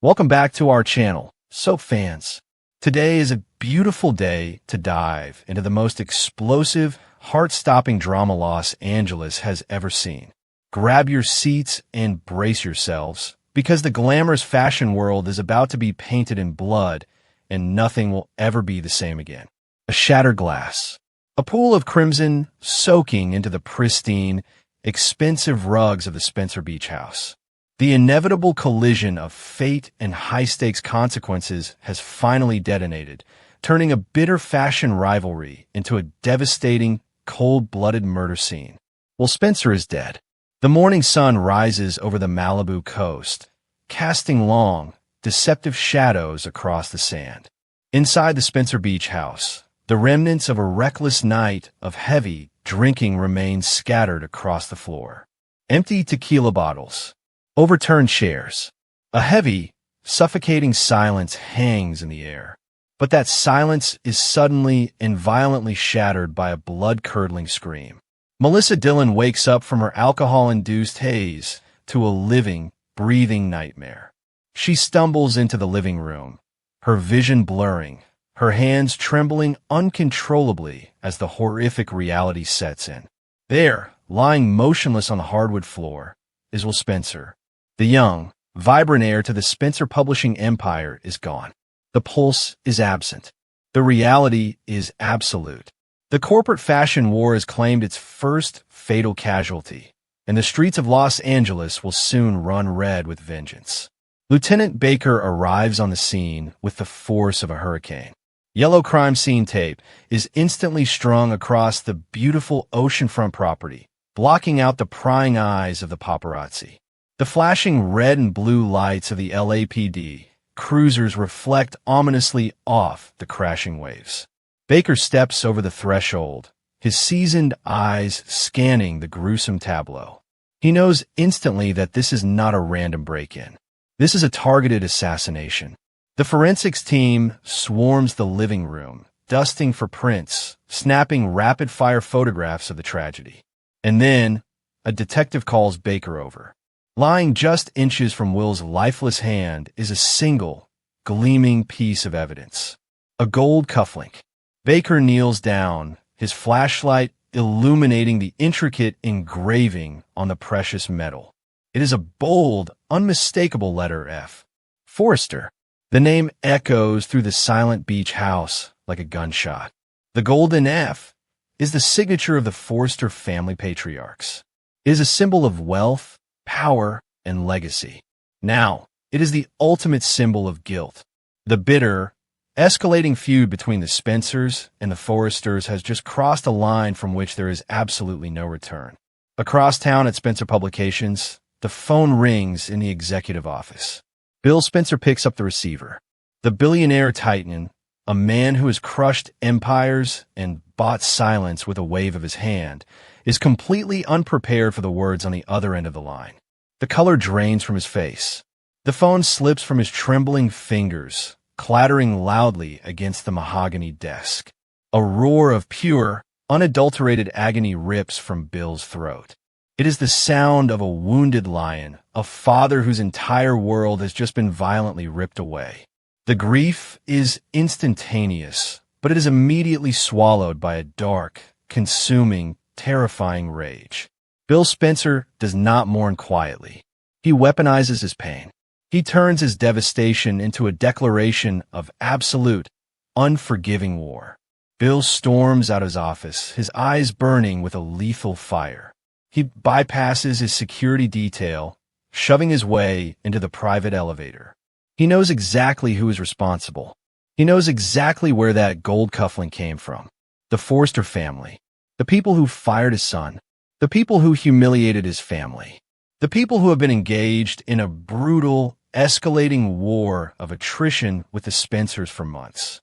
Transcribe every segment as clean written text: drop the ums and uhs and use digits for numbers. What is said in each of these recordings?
Welcome back to our channel, Soap Fans. Today is a beautiful day to dive into the most explosive, heart-stopping drama Los Angeles has ever seen. Grab your seats and brace yourselves, because the glamorous fashion world is about to be painted in blood, and nothing will ever be the same again. A shattered glass. A pool of crimson soaking into the pristine, expensive rugs of the Spencer Beach house. The inevitable collision of fate and high-stakes consequences has finally detonated, turning a bitter fashion rivalry into a devastating, cold-blooded murder scene. Well, Spencer is dead. The morning sun rises over the Malibu coast, casting long, deceptive shadows across the sand. Inside the Spencer Beach house, the remnants of a reckless night of heavy drinking remain scattered across the floor. Empty tequila bottles, overturned chairs. A heavy, suffocating silence hangs in the air. But that silence is suddenly and violently shattered by a blood-curdling scream. Melissa Dillon wakes up from her alcohol-induced haze to a living, breathing nightmare. She stumbles into the living room, her vision blurring, her hands trembling uncontrollably as the horrific reality sets in. There, lying motionless on the hardwood floor, is Will Spencer. The young, vibrant heir to the Spencer publishing empire is gone. The pulse is absent. The reality is absolute. The corporate fashion war has claimed its first fatal casualty, and the streets of Los Angeles will soon run red with vengeance. Lieutenant Baker arrives on the scene with the force of a hurricane. Yellow crime scene tape is instantly strung across the beautiful oceanfront property, blocking out the prying eyes of the paparazzi. The flashing red and blue lights of the LAPD cruisers reflect ominously off the crashing waves. Baker steps over the threshold, his seasoned eyes scanning the gruesome tableau. He knows instantly that this is not a random break-in. This is a targeted assassination. The forensics team swarms the living room, dusting for prints, snapping rapid-fire photographs of the tragedy. And then, a detective calls Baker over. Lying just inches from Will's lifeless hand is a single, gleaming piece of evidence. A gold cufflink. Baker kneels down, his flashlight illuminating the intricate engraving on the precious metal. It is a bold, unmistakable letter F. Forrester. The name echoes through the silent beach house like a gunshot. The golden F is the signature of the Forrester family patriarchs. It is a symbol of wealth, power, and legacy. Now, it is the ultimate symbol of guilt. The bitter, escalating feud between the Spencers and the Forresters has just crossed a line from which there is absolutely no return. Across town at Spencer Publications, the phone rings in the executive office. Bill Spencer picks up the receiver. The billionaire titan, a man who has crushed empires and bought silence with a wave of his hand, is completely unprepared for the words on the other end of the line. The color drains from his face. The phone slips from his trembling fingers, clattering loudly against the mahogany desk. A roar of pure, unadulterated agony rips from Bill's throat. It is the sound of a wounded lion, a father whose entire world has just been violently ripped away. The grief is instantaneous, but it is immediately swallowed by a dark, consuming, terrifying rage. Bill Spencer does not mourn quietly. He weaponizes his pain. He turns his devastation into a declaration of absolute, unforgiving war. Bill storms out of his office, his eyes burning with a lethal fire. He bypasses his security detail, shoving his way into the private elevator. He knows exactly who is responsible. He knows exactly where that gold cufflink came from. The Forrester family. The people who fired his son. The people who humiliated his family. The people who have been engaged in a brutal, escalating war of attrition with the Spencers for months.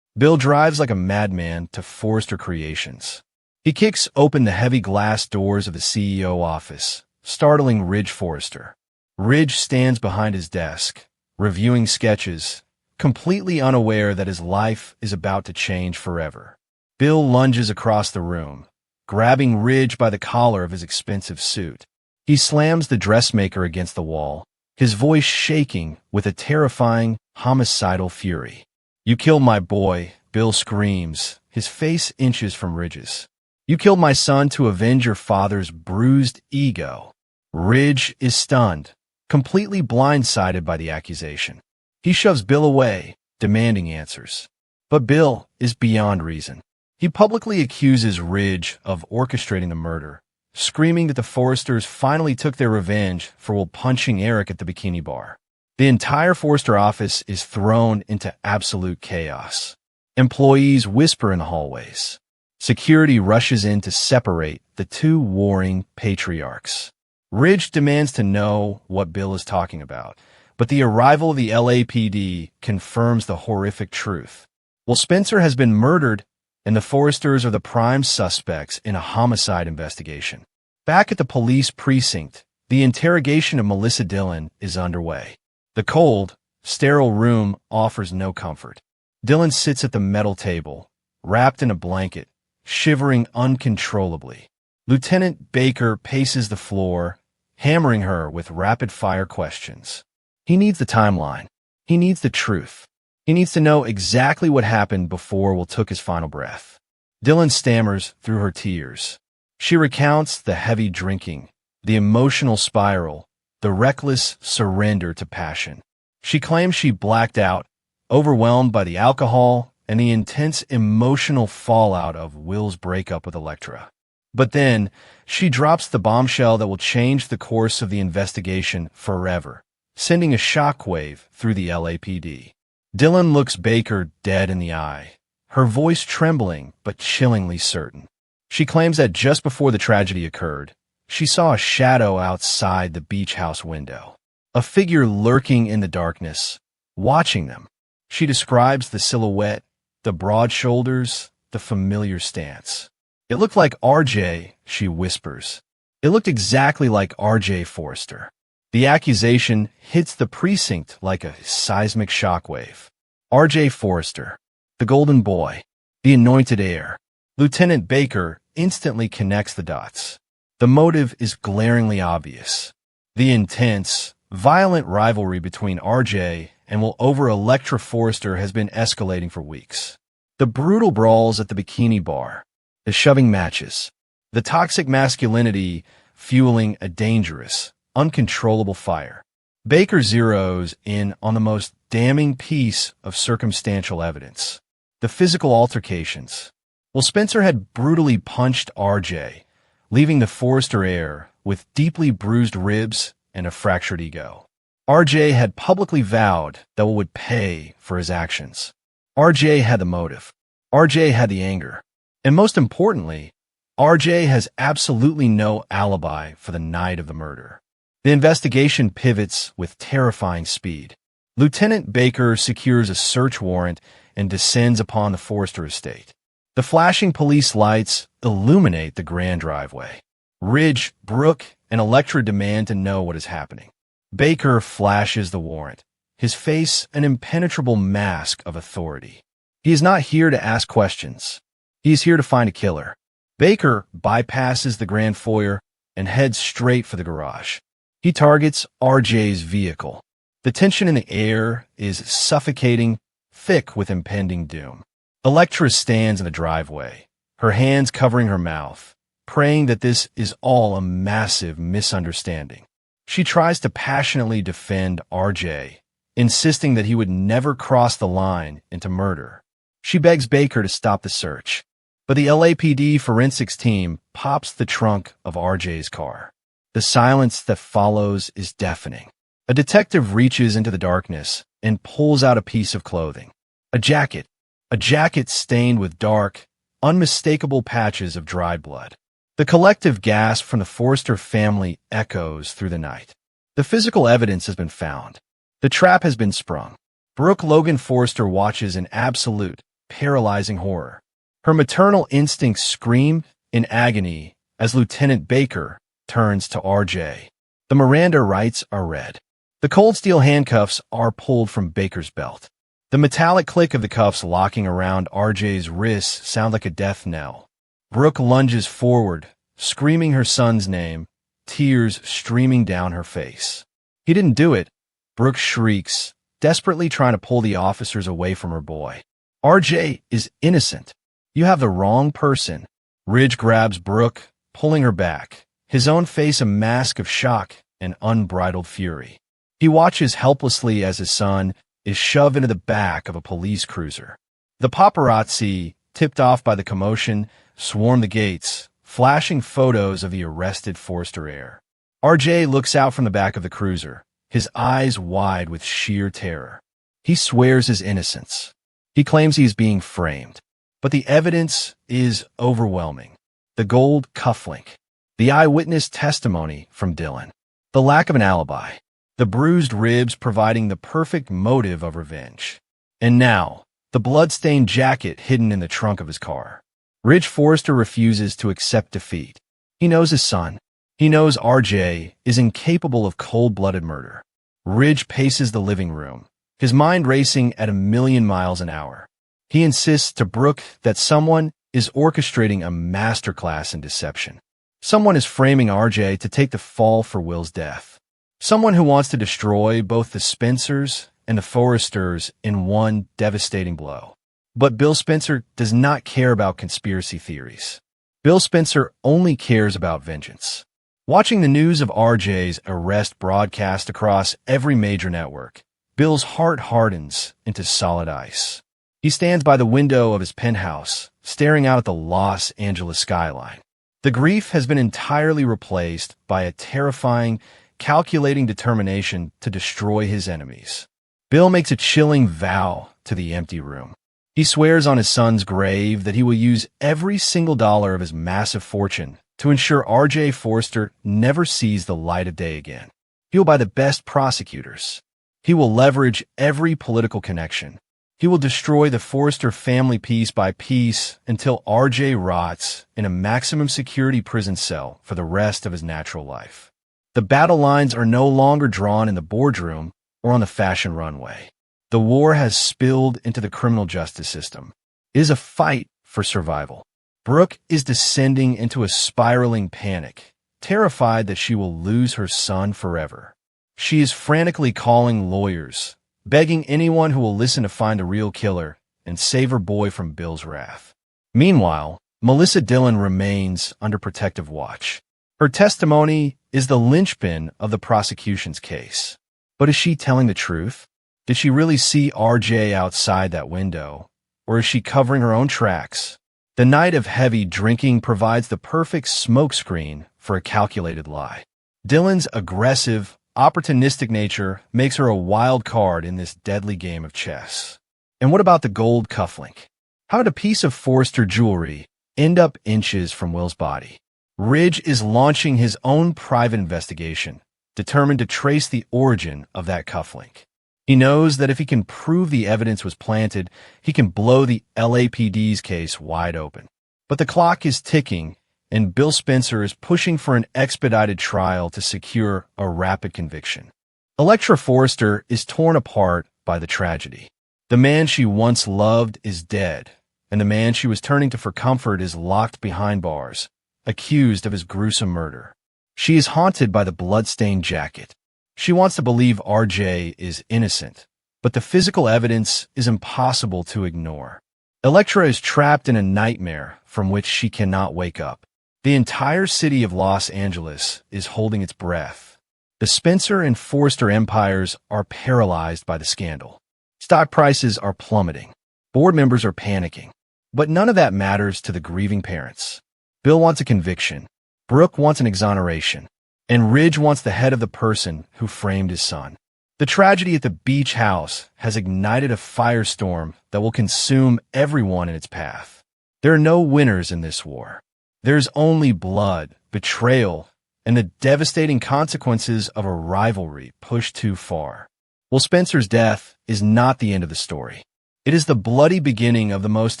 Bill drives like a madman to Forrester Creations. He kicks open the heavy glass doors of the CEO office, startling Ridge Forrester. Ridge stands behind his desk, reviewing sketches, completely unaware that his life is about to change forever. Bill lunges across the room, grabbing Ridge by the collar of his expensive suit. He slams the dressmaker against the wall, his voice shaking with a terrifying, homicidal fury. "You killed my boy," Bill screams, his face inches from Ridge's. "You killed my son to avenge your father's bruised ego." Ridge is stunned, completely blindsided by the accusation. He shoves Bill away, demanding answers. But Bill is beyond reason. He publicly accuses Ridge of orchestrating the murder, screaming that the Forresters finally took their revenge for punching Eric at the bikini bar. The entire Forrester office is thrown into absolute chaos. Employees whisper in the hallways. Security rushes in to separate the two warring patriarchs. Ridge demands to know what Bill is talking about, but the arrival of the LAPD confirms the horrific truth. Well, Spencer has been murdered, and the Forresters are the prime suspects in a homicide investigation. Back at the police precinct, the interrogation of Melissa Dillon is underway. The cold, sterile room offers no comfort. Dillon sits at the metal table, wrapped in a blanket, shivering uncontrollably. Lieutenant Baker paces the floor, hammering her with rapid-fire questions. He needs the timeline. He needs the truth. He needs to know exactly what happened before Will took his final breath. Dillon stammers through her tears. She recounts the heavy drinking, the emotional spiral, the reckless surrender to passion. She claims she blacked out, overwhelmed by the alcohol and the intense emotional fallout of Will's breakup with Electra. But then, she drops the bombshell that will change the course of the investigation forever, sending a shockwave through the LAPD. Dillon looks Baker dead in the eye, her voice trembling but chillingly certain. She claims that just before the tragedy occurred, she saw a shadow outside the beach house window, a figure lurking in the darkness, watching them. She describes the silhouette, the broad shoulders, the familiar stance. "It looked like RJ," she whispers. "It looked exactly like RJ Forrester." The accusation hits the precinct like a seismic shockwave. RJ Forrester, the golden boy, the anointed heir. Lieutenant Baker instantly connects the dots. The motive is glaringly obvious. The intense, violent rivalry between RJ and Will over Electra Forrester has been escalating for weeks. The brutal brawls at the bikini bar, the shoving matches, the toxic masculinity fueling a dangerous, uncontrollable fire. Baker zeroes in on the most damning piece of circumstantial evidence: the physical altercations. Well, Spencer had brutally punched RJ, leaving the Forrester heir with deeply bruised ribs and a fractured ego. RJ had publicly vowed that Will would pay for his actions. RJ had the motive. RJ had the anger. And most importantly, RJ has absolutely no alibi for the night of the murder. The investigation pivots with terrifying speed. Lieutenant Baker secures a search warrant and descends upon the Forrester estate. The flashing police lights illuminate the grand driveway. Ridge, Brooke, and Electra demand to know what is happening. Baker flashes the warrant, his face an impenetrable mask of authority. He is not here to ask questions. He is here to find a killer. Baker bypasses the grand foyer and heads straight for the garage. He targets RJ's vehicle. The tension in the air is suffocating, thick with impending doom. Electra stands in the driveway, her hands covering her mouth, praying that this is all a massive misunderstanding. She tries to passionately defend RJ, insisting that he would never cross the line into murder. She begs Baker to stop the search, but the LAPD forensics team pops the trunk of RJ's car. The silence that follows is deafening. A detective reaches into the darkness and pulls out a piece of clothing. A jacket stained with dark, unmistakable patches of dried blood. The collective gasp from the Forrester family echoes through the night. The physical evidence has been found. The trap has been sprung. Brooke Logan Forrester watches in absolute, paralyzing horror. Her maternal instincts scream in agony as Lieutenant Baker turns to RJ. The Miranda rights are read. The cold steel handcuffs are pulled from Baker's belt. The metallic click of the cuffs locking around RJ's wrists sound like a death knell. Brooke lunges forward, screaming her son's name, tears streaming down her face. He didn't do it, Brooke shrieks, desperately trying to pull the officers away from her boy. RJ is innocent. You have the wrong person. Ridge grabs Brooke, pulling her back, his own face a mask of shock and unbridled fury. He watches helplessly as his son is shoved into the back of a police cruiser. The paparazzi, tipped off by the commotion, swarm the gates, flashing photos of the arrested Forster heir. RJ looks out from the back of the cruiser, his eyes wide with sheer terror. He swears his innocence. He claims he is being framed. But the evidence is overwhelming. The gold cufflink, the eyewitness testimony from Dylan, the lack of an alibi, the bruised ribs providing the perfect motive of revenge. And now, the blood-stained jacket hidden in the trunk of his car. Ridge Forrester refuses to accept defeat. He knows his son. He knows RJ is incapable of cold-blooded murder. Ridge paces the living room, his mind racing at 1,000,000 miles an hour. He insists to Brooke that someone is orchestrating a masterclass in deception. Someone is framing RJ to take the fall for Will's death. Someone who wants to destroy both the Spencers and the Forresters in one devastating blow. But Bill Spencer does not care about conspiracy theories. Bill Spencer only cares about vengeance. Watching the news of RJ's arrest broadcast across every major network, Bill's heart hardens into solid ice. He stands by the window of his penthouse, staring out at the Los Angeles skyline. The grief has been entirely replaced by a terrifying, calculating determination to destroy his enemies. Bill makes a chilling vow to the empty room. He swears on his son's grave that he will use every single dollar of his massive fortune to ensure RJ Forster never sees the light of day again. He will buy the best prosecutors. He will leverage every political connection. He will destroy the Forrester family piece by piece until RJ rots in a maximum security prison cell for the rest of his natural life. The battle lines are no longer drawn in the boardroom or on the fashion runway. The war has spilled into the criminal justice system. It is a fight for survival. Brooke is descending into a spiraling panic, terrified that she will lose her son forever. She is frantically calling lawyers, begging anyone who will listen to find the real killer and save her boy from Bill's wrath. Meanwhile, Melissa Dillon remains under protective watch. Her testimony is the linchpin of the prosecution's case. But is she telling the truth? Did she really see RJ outside that window? Or is she covering her own tracks? The night of heavy drinking provides the perfect smokescreen for a calculated lie. Dillon's aggressive, opportunistic nature makes her a wild card in this deadly game of chess. And what about the gold cufflink? How did a piece of Forrester jewelry end up inches from Will's body? Ridge is launching his own private investigation, determined to trace the origin of that cufflink. He knows that if he can prove the evidence was planted, he can blow the LAPD's case wide open. But the clock is ticking, and Bill Spencer is pushing for an expedited trial to secure a rapid conviction. Electra Forrester is torn apart by the tragedy. The man she once loved is dead, and the man she was turning to for comfort is locked behind bars, accused of his gruesome murder. She is haunted by the blood-stained jacket. She wants to believe RJ is innocent, but the physical evidence is impossible to ignore. Electra is trapped in a nightmare from which she cannot wake up. The entire city of Los Angeles is holding its breath. The Spencer and Forrester empires are paralyzed by the scandal. Stock prices are plummeting. Board members are panicking. But none of that matters to the grieving parents. Bill wants a conviction. Brooke wants an exoneration. And Ridge wants the head of the person who framed his son. The tragedy at the beach house has ignited a firestorm that will consume everyone in its path. There are no winners in this war. There's only blood, betrayal, and the devastating consequences of a rivalry pushed too far. Well, Spencer's death is not the end of the story. It is the bloody beginning of the most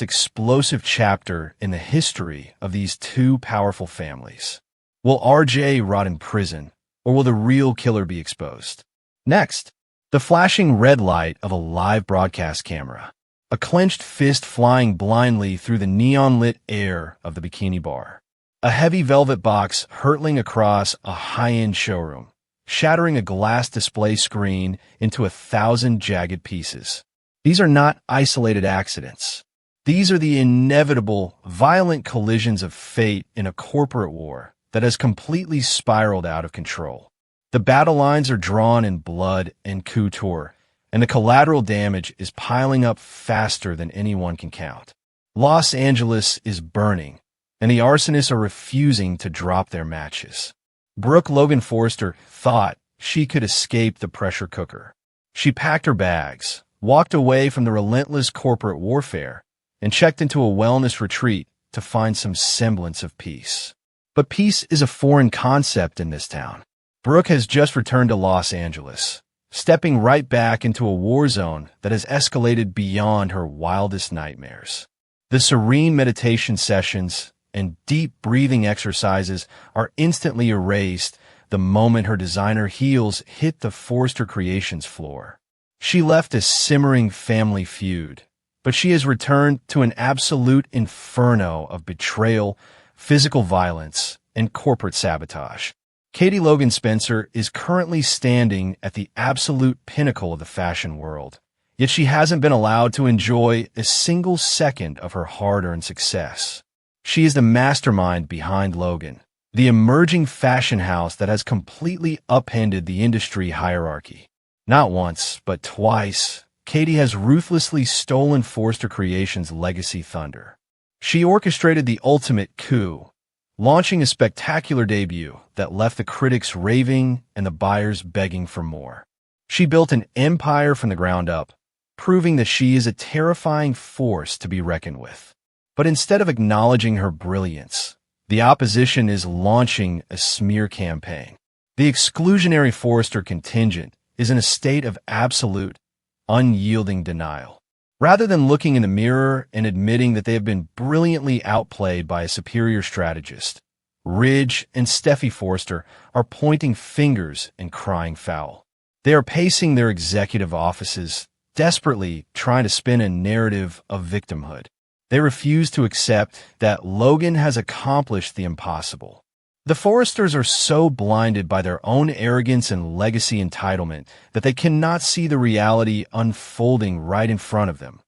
explosive chapter in the history of these two powerful families. Will RJ rot in prison, or will the real killer be exposed? Next, the flashing red light of a live broadcast camera. A clenched fist flying blindly through the neon-lit air of the bikini bar. A heavy velvet box hurtling across a high-end showroom. shattering a glass display screen into 1,000 jagged pieces. These are not isolated accidents. These are the inevitable, violent collisions of fate in a corporate war that has completely spiraled out of control. The battle lines are drawn in blood and couture, and the collateral damage is piling up faster than anyone can count. Los Angeles is burning, and the arsonists are refusing to drop their matches. Brooke Logan Forrester thought she could escape the pressure cooker. She packed her bags, walked away from the relentless corporate warfare, and checked into a wellness retreat to find some semblance of peace. But peace is a foreign concept in this town. Brooke has just returned to Los Angeles, stepping right back into a war zone that has escalated beyond her wildest nightmares. The serene meditation sessions and deep breathing exercises are instantly erased the moment her designer heels hit the Forrester Creations floor. She left a simmering family feud, but she has returned to an absolute inferno of betrayal, physical violence, and corporate sabotage. Katie Logan Spencer is currently standing at the absolute pinnacle of the fashion world, yet she hasn't been allowed to enjoy a single second of her hard-earned success. She is the mastermind behind Logan, the emerging fashion house that has completely upended the industry hierarchy. Not once, but twice, Katie has ruthlessly stolen Forrester Creations' legacy thunder. She orchestrated the ultimate coup, launching a spectacular debut that left the critics raving and the buyers begging for more. She built an empire from the ground up, proving that she is a terrifying force to be reckoned with. But instead of acknowledging her brilliance, the opposition is launching a smear campaign. The exclusionary Forrester contingent is in a state of absolute, unyielding denial. Rather than looking in the mirror and admitting that they have been brilliantly outplayed by a superior strategist, Ridge and Steffi Forrester are pointing fingers and crying foul. They are pacing their executive offices, desperately trying to spin a narrative of victimhood. They refuse to accept that Logan has accomplished the impossible. The Forresters are so blinded by their own arrogance and legacy entitlement that they cannot see the reality unfolding right in front of them.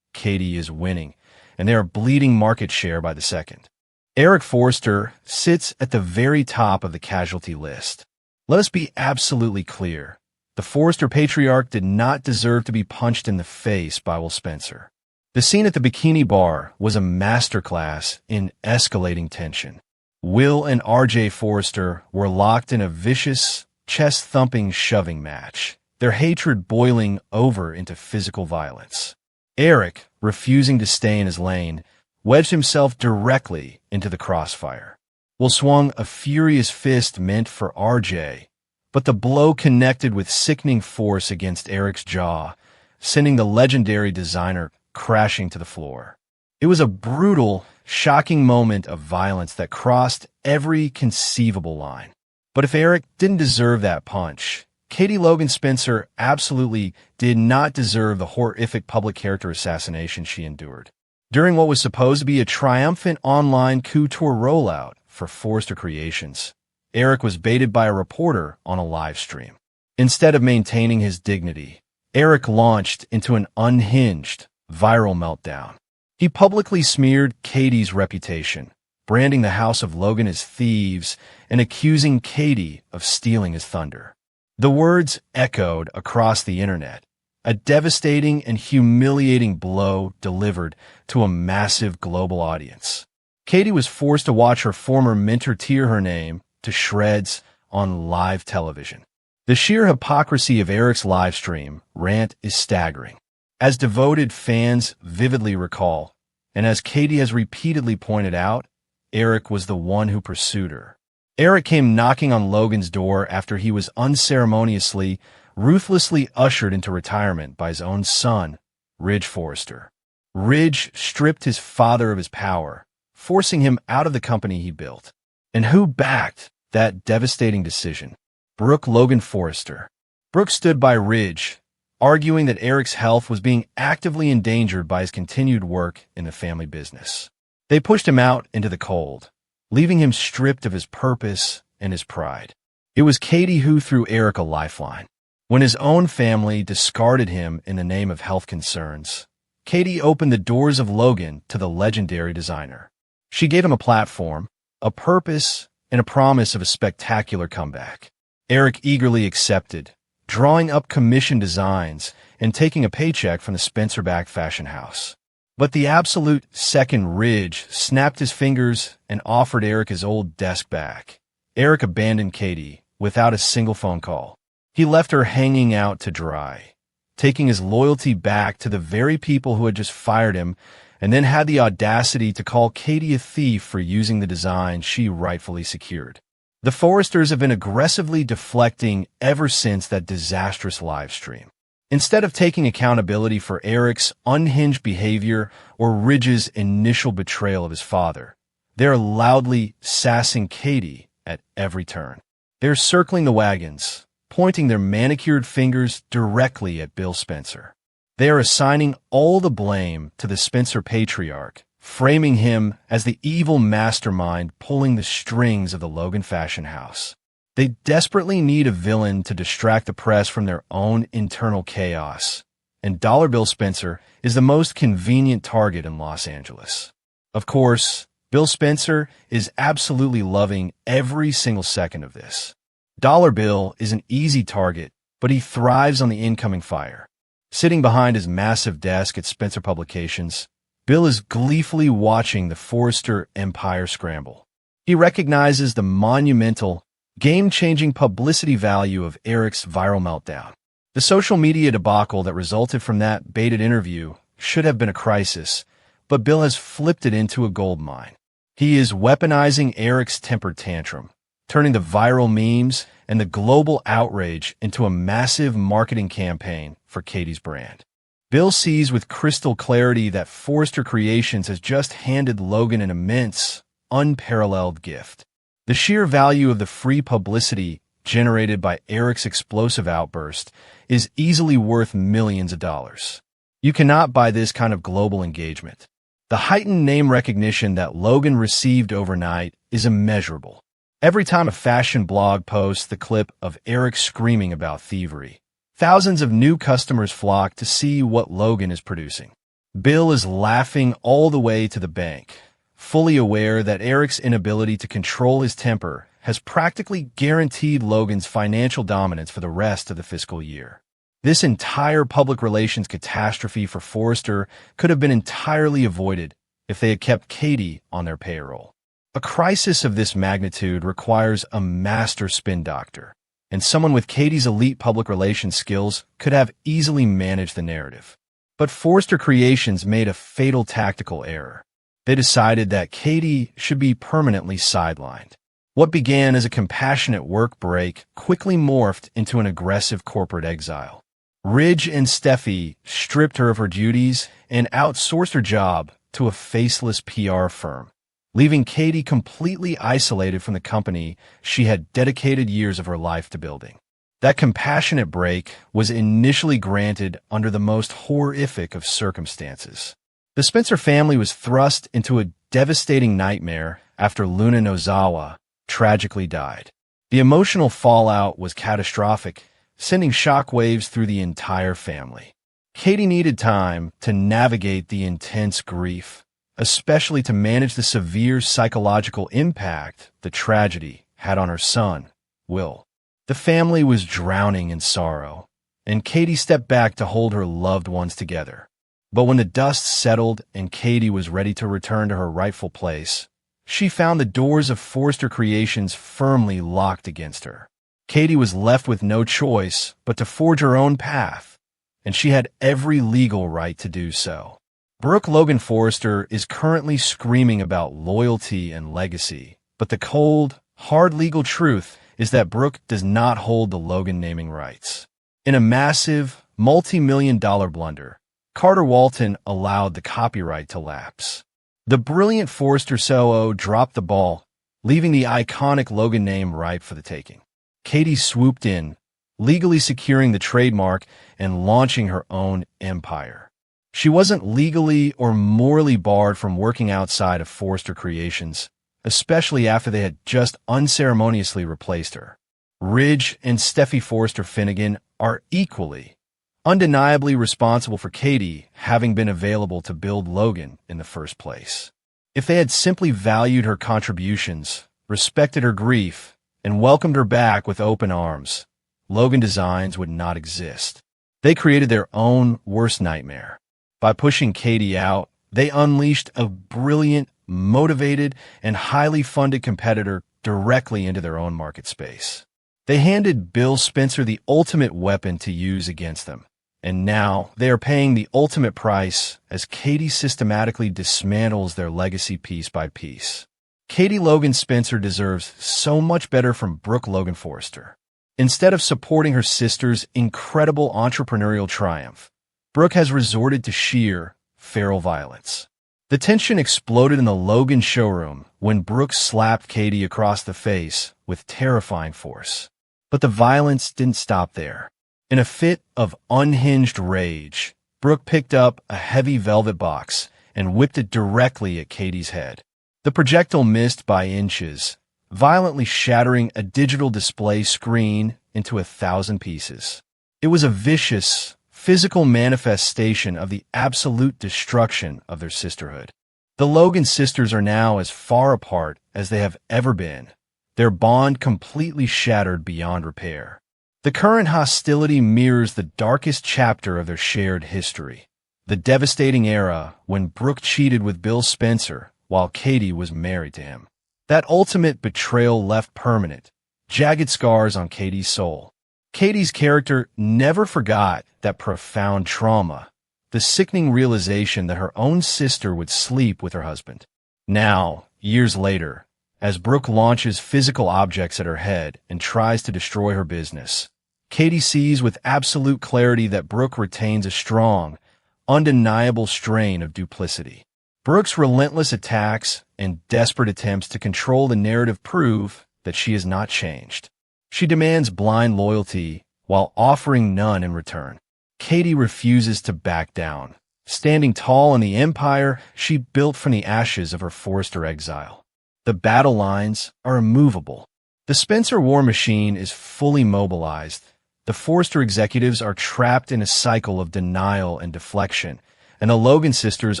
Katie is winning, and they are bleeding market share by the second. Eric Forrester sits at the very top of the casualty list. Let us be absolutely clear. The Forrester patriarch did not deserve to be punched in the face by Will Spencer. The scene at the bikini bar was a masterclass in escalating tension. Will and R.J. Forrester were locked in a vicious, chest-thumping shoving match, their hatred boiling over into physical violence. Eric, refusing to stay in his lane, wedged himself directly into the crossfire. Will swung a furious fist meant for R.J., but the blow connected with sickening force against Eric's jaw, sending the legendary designer crashing to the floor. It was a brutal, shocking moment of violence that crossed every conceivable line. But if Eric didn't deserve that punch, Katie Logan Spencer absolutely did not deserve the horrific public character assassination she endured. During what was supposed to be a triumphant online couture rollout for Forrester Creations, Eric was baited by a reporter on a live stream. Instead of maintaining his dignity, Eric launched into an unhinged, viral meltdown. He publicly smeared Katie's reputation, branding the House of Logan as thieves and accusing Katie of stealing his thunder. The words echoed across the internet, a devastating and humiliating blow delivered to a massive global audience. Katie was forced to watch her former mentor tear her name to shreds on live television. The sheer hypocrisy of Eric's livestream rant is staggering. As devoted fans vividly recall, and as Katie has repeatedly pointed out, Eric was the one who pursued her. Eric came knocking on Logan's door after he was unceremoniously, ruthlessly ushered into retirement by his own son, Ridge Forrester. Ridge stripped his father of his power, forcing him out of the company he built. And who backed that devastating decision? Brooke Logan Forrester. Brooke stood by Ridge, arguing that Eric's health was being actively endangered by his continued work in the family business. They pushed him out into the cold, leaving him stripped of his purpose and his pride. It was Katie who threw Eric a lifeline. When his own family discarded him in the name of health concerns, Katie opened the doors of Logan to the legendary designer. She gave him a platform, a purpose, and a promise of a spectacular comeback. Eric eagerly accepted, drawing up commission designs and taking a paycheck from the Spencer-backed fashion house. But the absolute second Ridge snapped his fingers and offered Eric his old desk back. Eric abandoned Katie without a single phone call. He left her hanging out to dry, taking his loyalty back to the very people who had just fired him, and then had the audacity to call Katie a thief for using the design she rightfully secured. The Forresters have been aggressively deflecting ever since that disastrous live stream. Instead of taking accountability for Eric's unhinged behavior or Ridge's initial betrayal of his father, they're loudly sassing Katie at every turn. They're circling the wagons, pointing their manicured fingers directly at Bill Spencer. They are assigning all the blame to the Spencer patriarch, framing him as the evil mastermind pulling the strings of the Logan fashion house. They desperately need a villain to distract the press from their own internal chaos, and Dollar Bill Spencer is the most convenient target in Los Angeles. Of course, Bill Spencer is absolutely loving every single second of this. Dollar Bill is an easy target, but he thrives on the incoming fire. Sitting behind his massive desk at Spencer Publications, Bill is gleefully watching the Forrester empire scramble. He recognizes the monumental, game-changing publicity value of Eric's viral meltdown. The social media debacle that resulted from that baited interview should have been a crisis, but Bill has flipped it into a goldmine. He is weaponizing Eric's temper tantrum, turning the viral memes and the global outrage into a massive marketing campaign for Katie's brand. Bill sees with crystal clarity that Forrester Creations has just handed Logan an immense, unparalleled gift. The sheer value of the free publicity generated by Eric's explosive outburst is easily worth millions of dollars. You cannot buy this kind of global engagement. The heightened name recognition that Logan received overnight is immeasurable. Every time a fashion blog posts the clip of Eric screaming about thievery, thousands of new customers flock to see what Logan is producing. Bill is laughing all the way to the bank, fully aware that Eric's inability to control his temper has practically guaranteed Logan's financial dominance for the rest of the fiscal year. This entire public relations catastrophe for Forrester could have been entirely avoided if they had kept Katie on their payroll. A crisis of this magnitude requires a master spin doctor, and someone with Katie's elite public relations skills could have easily managed the narrative. But Forrester Creations made a fatal tactical error. They decided that Katie should be permanently sidelined. What began as a compassionate work break quickly morphed into an aggressive corporate exile. Ridge and Steffi stripped her of her duties and outsourced her job to a faceless PR firm, leaving Katie completely isolated from the company she had dedicated years of her life to building. That compassionate break was initially granted under the most horrific of circumstances. The Spencer family was thrust into a devastating nightmare after Luna Nozawa tragically died. The emotional fallout was catastrophic, sending shockwaves through the entire family. Katie needed time to navigate the intense grief, especially to manage the severe psychological impact the tragedy had on her son, Will. The family was drowning in sorrow, and Katie stepped back to hold her loved ones together. But when the dust settled and Katie was ready to return to her rightful place, she found the doors of Forrester Creations firmly locked against her. Katie was left with no choice but to forge her own path, and she had every legal right to do so. Brooke Logan Forrester is currently screaming about loyalty and legacy, but the cold, hard legal truth is that Brooke does not hold the Logan naming rights. In a massive, multi-million-dollar blunder, Carter Walton allowed the copyright to lapse. The brilliant Forrester COO dropped the ball, leaving the iconic Logan name ripe for the taking. Katie swooped in, legally securing the trademark and launching her own empire. She wasn't legally or morally barred from working outside of Forrester Creations, especially after they had just unceremoniously replaced her. Ridge and Steffi Forrester Finnegan are equally, undeniably responsible for Katie having been available to build Logan in the first place. If they had simply valued her contributions, respected her grief, and welcomed her back with open arms, Logan Designs would not exist. They created their own worst nightmare. By pushing Katie out, they unleashed a brilliant, motivated, and highly funded competitor directly into their own market space. They handed Bill Spencer the ultimate weapon to use against them, and now they are paying the ultimate price as Katie systematically dismantles their legacy piece by piece. Katie Logan Spencer deserves so much better from Brooke Logan Forrester. Instead of supporting her sister's incredible entrepreneurial triumph, Brooke has resorted to sheer, feral violence. The tension exploded in the Logan showroom when Brooke slapped Katie across the face with terrifying force. But the violence didn't stop there. In a fit of unhinged rage, Brooke picked up a heavy velvet box and whipped it directly at Katie's head. The projectile missed by inches, violently shattering a digital display screen into 1,000 pieces. It was a vicious, physical manifestation of the absolute destruction of their sisterhood. The Logan sisters are now as far apart as they have ever been, their bond completely shattered beyond repair. The current hostility mirrors the darkest chapter of their shared history, the devastating era when Brooke cheated with Bill Spencer while Katie was married to him. That ultimate betrayal left permanent, jagged scars on Katie's soul. Katie's character never forgot that profound trauma, the sickening realization that her own sister would sleep with her husband. Now, years later, as Brooke launches physical objects at her head and tries to destroy her business, Katie sees with absolute clarity that Brooke retains a strong, undeniable strain of duplicity. Brooke's relentless attacks and desperate attempts to control the narrative prove that she has not changed. She demands blind loyalty while offering none in return. Katie refuses to back down, standing tall in the empire she built from the ashes of her Forrester exile. The battle lines are immovable. The Spencer war machine is fully mobilized. The Forrester executives are trapped in a cycle of denial and deflection, and the Logan sisters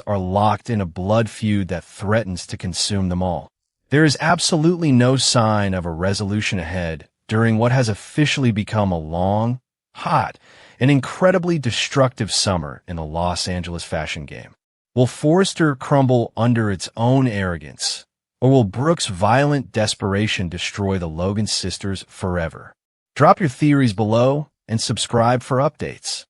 are locked in a blood feud that threatens to consume them all. There is absolutely no sign of a resolution ahead during what has officially become a long, hot, and incredibly destructive summer in the Los Angeles fashion game. Will Forrester crumble under its own arrogance, or will Brooke's violent desperation destroy the Logan sisters forever? Drop your theories below and subscribe for updates.